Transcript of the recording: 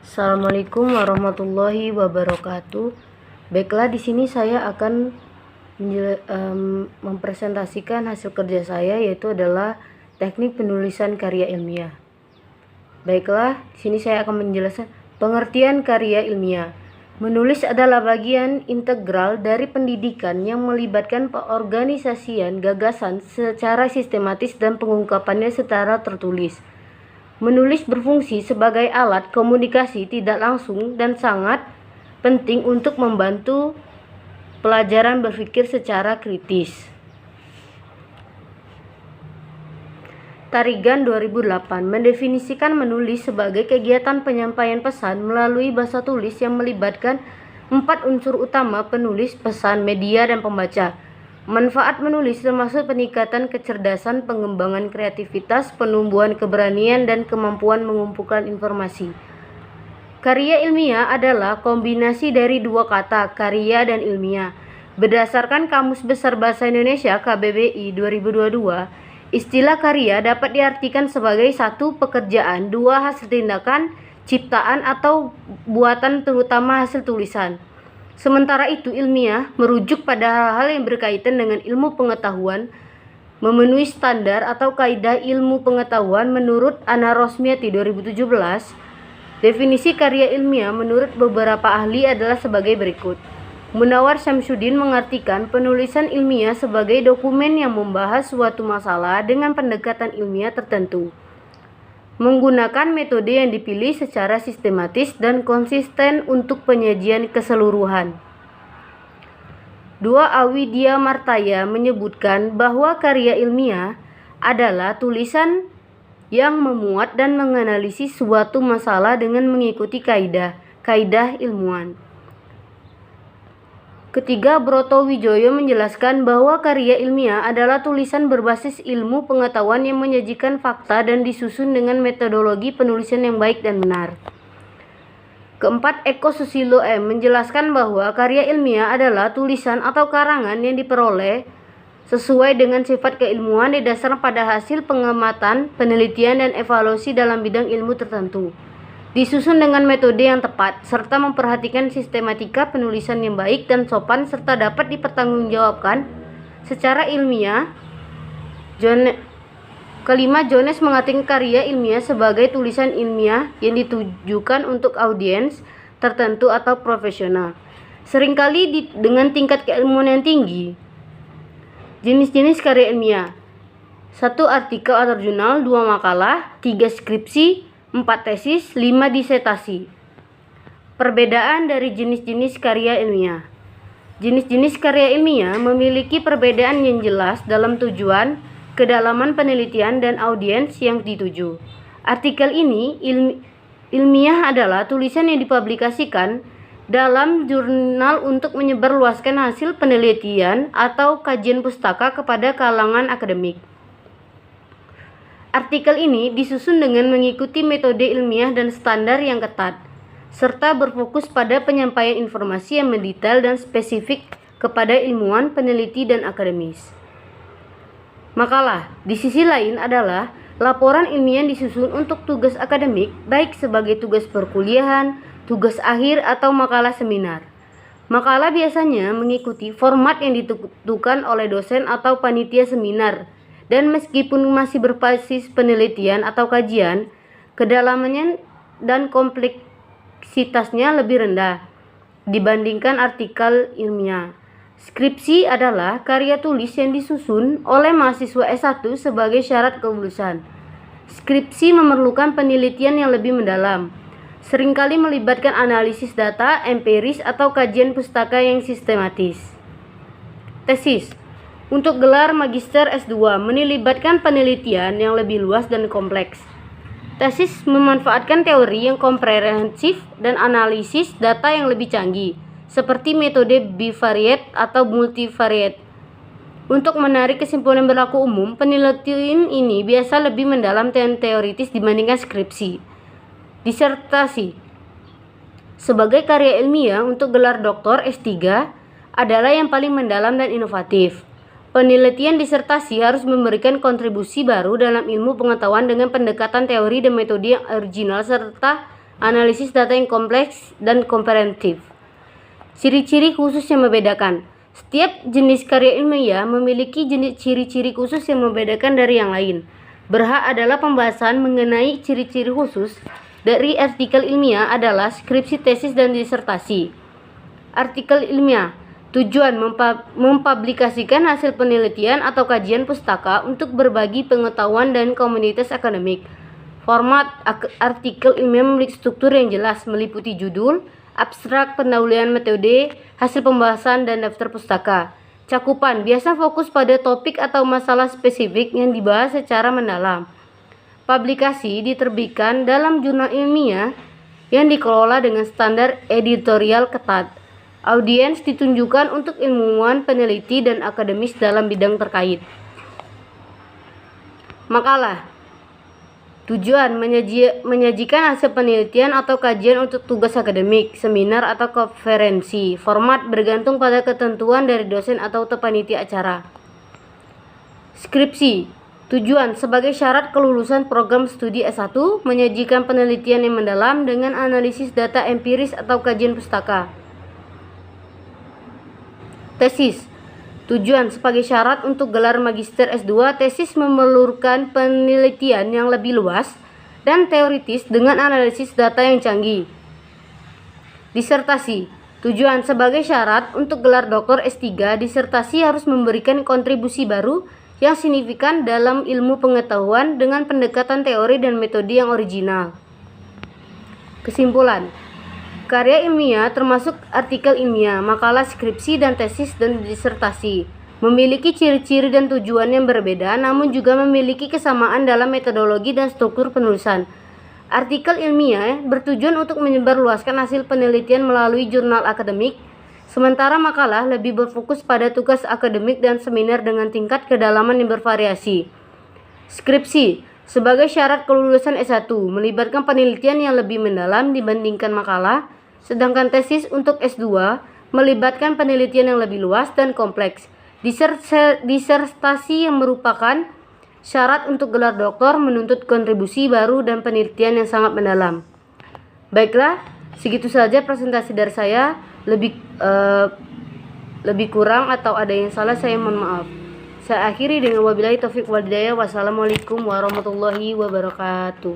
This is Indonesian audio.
Assalamualaikum warahmatullahi wabarakatuh. Baiklah, di sini saya akan mempresentasikan hasil kerja saya, yaitu adalah teknik penulisan karya ilmiah. Baiklah, di sini saya akan menjelaskan pengertian karya ilmiah. Menulis adalah bagian integral dari pendidikan yang melibatkan pengorganisasian gagasan secara sistematis dan pengungkapannya secara tertulis. Menulis berfungsi sebagai alat komunikasi tidak langsung dan sangat penting untuk membantu pelajaran berpikir secara kritis. Tarigan 2008 mendefinisikan menulis sebagai kegiatan penyampaian pesan melalui bahasa tulis yang melibatkan 4 unsur utama: penulis, pesan, media, dan pembaca. Manfaat menulis termasuk peningkatan kecerdasan, pengembangan kreativitas, penumbuhan keberanian, dan kemampuan mengumpulkan informasi. Karya ilmiah adalah kombinasi dari dua kata, karya dan ilmiah. Berdasarkan Kamus Besar Bahasa Indonesia KBBI 2022, istilah karya dapat diartikan sebagai satu pekerjaan, dua hasil tindakan, ciptaan atau buatan, terutama hasil tulisan. Sementara itu ilmiah merujuk pada hal-hal yang berkaitan dengan ilmu pengetahuan, memenuhi standar atau kaidah ilmu pengetahuan menurut Anna Rosmiati 2017. Definisi karya ilmiah menurut beberapa ahli adalah sebagai berikut. Munawar Syamsuddin mengartikan penulisan ilmiah sebagai dokumen yang membahas suatu masalah dengan pendekatan ilmiah tertentu, menggunakan metode yang dipilih secara sistematis dan konsisten untuk penyajian keseluruhan. Dua Awidya Martaya menyebutkan bahwa karya ilmiah adalah tulisan yang memuat dan menganalisis suatu masalah dengan mengikuti kaidah ilmuwan. Ketiga, Broto Wijoyo menjelaskan bahwa karya ilmiah adalah tulisan berbasis ilmu pengetahuan yang menyajikan fakta dan disusun dengan metodologi penulisan yang baik dan benar. Keempat, Eko Susilo M menjelaskan bahwa karya ilmiah adalah tulisan atau karangan yang diperoleh sesuai dengan sifat keilmuan didasarkan pada hasil pengamatan, penelitian, dan evaluasi dalam bidang ilmu tertentu, disusun dengan metode yang tepat, serta memperhatikan sistematika penulisan yang baik dan sopan, serta dapat dipertanggungjawabkan secara ilmiah. Kelima, Jones mengartikan karya ilmiah sebagai tulisan ilmiah yang ditujukan untuk audiens tertentu atau profesional, seringkali dengan tingkat keilmuan yang tinggi. Jenis-jenis karya ilmiah: 1 artikel atau jurnal, 2 makalah, 3 skripsi, 4 tesis, 5 disertasi. Perbedaan dari jenis-jenis karya ilmiah. Jenis-jenis karya ilmiah memiliki perbedaan yang jelas dalam tujuan, kedalaman penelitian, dan audiens yang dituju. Artikel ini ilmiah adalah tulisan yang dipublikasikan dalam jurnal untuk menyebarluaskan hasil penelitian atau kajian pustaka kepada kalangan akademik. Artikel ini disusun dengan mengikuti metode ilmiah dan standar yang ketat, serta berfokus pada penyampaian informasi yang mendetail dan spesifik kepada ilmuwan, peneliti, dan akademis. Makalah, di sisi lain, adalah laporan ilmiah yang disusun untuk tugas akademik, baik sebagai tugas perkuliahan, tugas akhir, atau makalah seminar. Makalah biasanya mengikuti format yang ditentukan oleh dosen atau panitia seminar, dan meskipun masih berbasis penelitian atau kajian, kedalamannya dan kompleksitasnya lebih rendah dibandingkan artikel ilmiah. Skripsi adalah karya tulis yang disusun oleh mahasiswa S1 sebagai syarat kelulusan. Skripsi memerlukan penelitian yang lebih mendalam, seringkali melibatkan analisis data empiris atau kajian pustaka yang sistematis. Tesis untuk gelar magister S2 melibatkan penelitian yang lebih luas dan kompleks. Tesis memanfaatkan teori yang komprehensif dan analisis data yang lebih canggih, seperti metode bivariate atau multivariate. Untuk menarik kesimpulan berlaku umum, penelitian ini biasa lebih mendalam dan teoritis dibandingkan skripsi. Disertasi sebagai karya ilmiah untuk gelar doktor S3 adalah yang paling mendalam dan inovatif. Penelitian disertasi harus memberikan kontribusi baru dalam ilmu pengetahuan dengan pendekatan teori dan metode yang original serta analisis data yang kompleks dan komprehensif. Ciri-ciri khusus yang membedakan. Setiap jenis karya ilmiah memiliki jenis ciri-ciri khusus yang membedakan dari yang lain. Berhak adalah pembahasan mengenai ciri-ciri khusus dari artikel ilmiah adalah skripsi, tesis, dan disertasi. Artikel ilmiah. Tujuan mempublikasikan hasil penelitian atau kajian pustaka untuk berbagi pengetahuan dan komunitas akademik. Format artikel ilmiah memiliki struktur yang jelas, meliputi judul, abstrak, pendahuluan metode, hasil pembahasan, dan daftar pustaka. Cakupan biasa fokus pada topik atau masalah spesifik yang dibahas secara mendalam. Publikasi diterbitkan dalam jurnal ilmiah yang dikelola dengan standar editorial ketat. Audiens ditunjukkan untuk ilmuwan, peneliti, dan akademis dalam bidang terkait. Makalah. Tujuan menyajikan hasil penelitian atau kajian untuk tugas akademik, seminar, atau konferensi. Format bergantung pada ketentuan dari dosen atau panitia acara. Skripsi. Tujuan sebagai syarat kelulusan program studi S1, menyajikan penelitian yang mendalam dengan analisis data empiris atau kajian pustaka. Tesis. Tujuan sebagai syarat untuk gelar magister S2, tesis memerlukan penelitian yang lebih luas dan teoritis dengan analisis data yang canggih. Disertasi. Tujuan sebagai syarat untuk gelar doktor S3, disertasi harus memberikan kontribusi baru yang signifikan dalam ilmu pengetahuan dengan pendekatan teori dan metode yang original. Kesimpulan. Karya ilmiah termasuk artikel ilmiah, makalah, skripsi, dan tesis dan disertasi. Memiliki ciri-ciri dan tujuan yang berbeda, namun juga memiliki kesamaan dalam metodologi dan struktur penulisan. Artikel ilmiah bertujuan untuk menyebarluaskan hasil penelitian melalui jurnal akademik, sementara makalah lebih berfokus pada tugas akademik dan seminar dengan tingkat kedalaman yang bervariasi. Skripsi sebagai syarat kelulusan S1 melibatkan penelitian yang lebih mendalam dibandingkan makalah, sedangkan tesis untuk S2 melibatkan penelitian yang lebih luas dan kompleks. Disertasi yang merupakan syarat untuk gelar doktor menuntut kontribusi baru dan penelitian yang sangat mendalam. Baiklah, segitu saja presentasi dari saya. Lebih kurang atau ada yang salah saya mohon maaf. Saya akhiri dengan wabillahi taufik wal hidayah. Wassalamualaikum warahmatullahi wabarakatuh.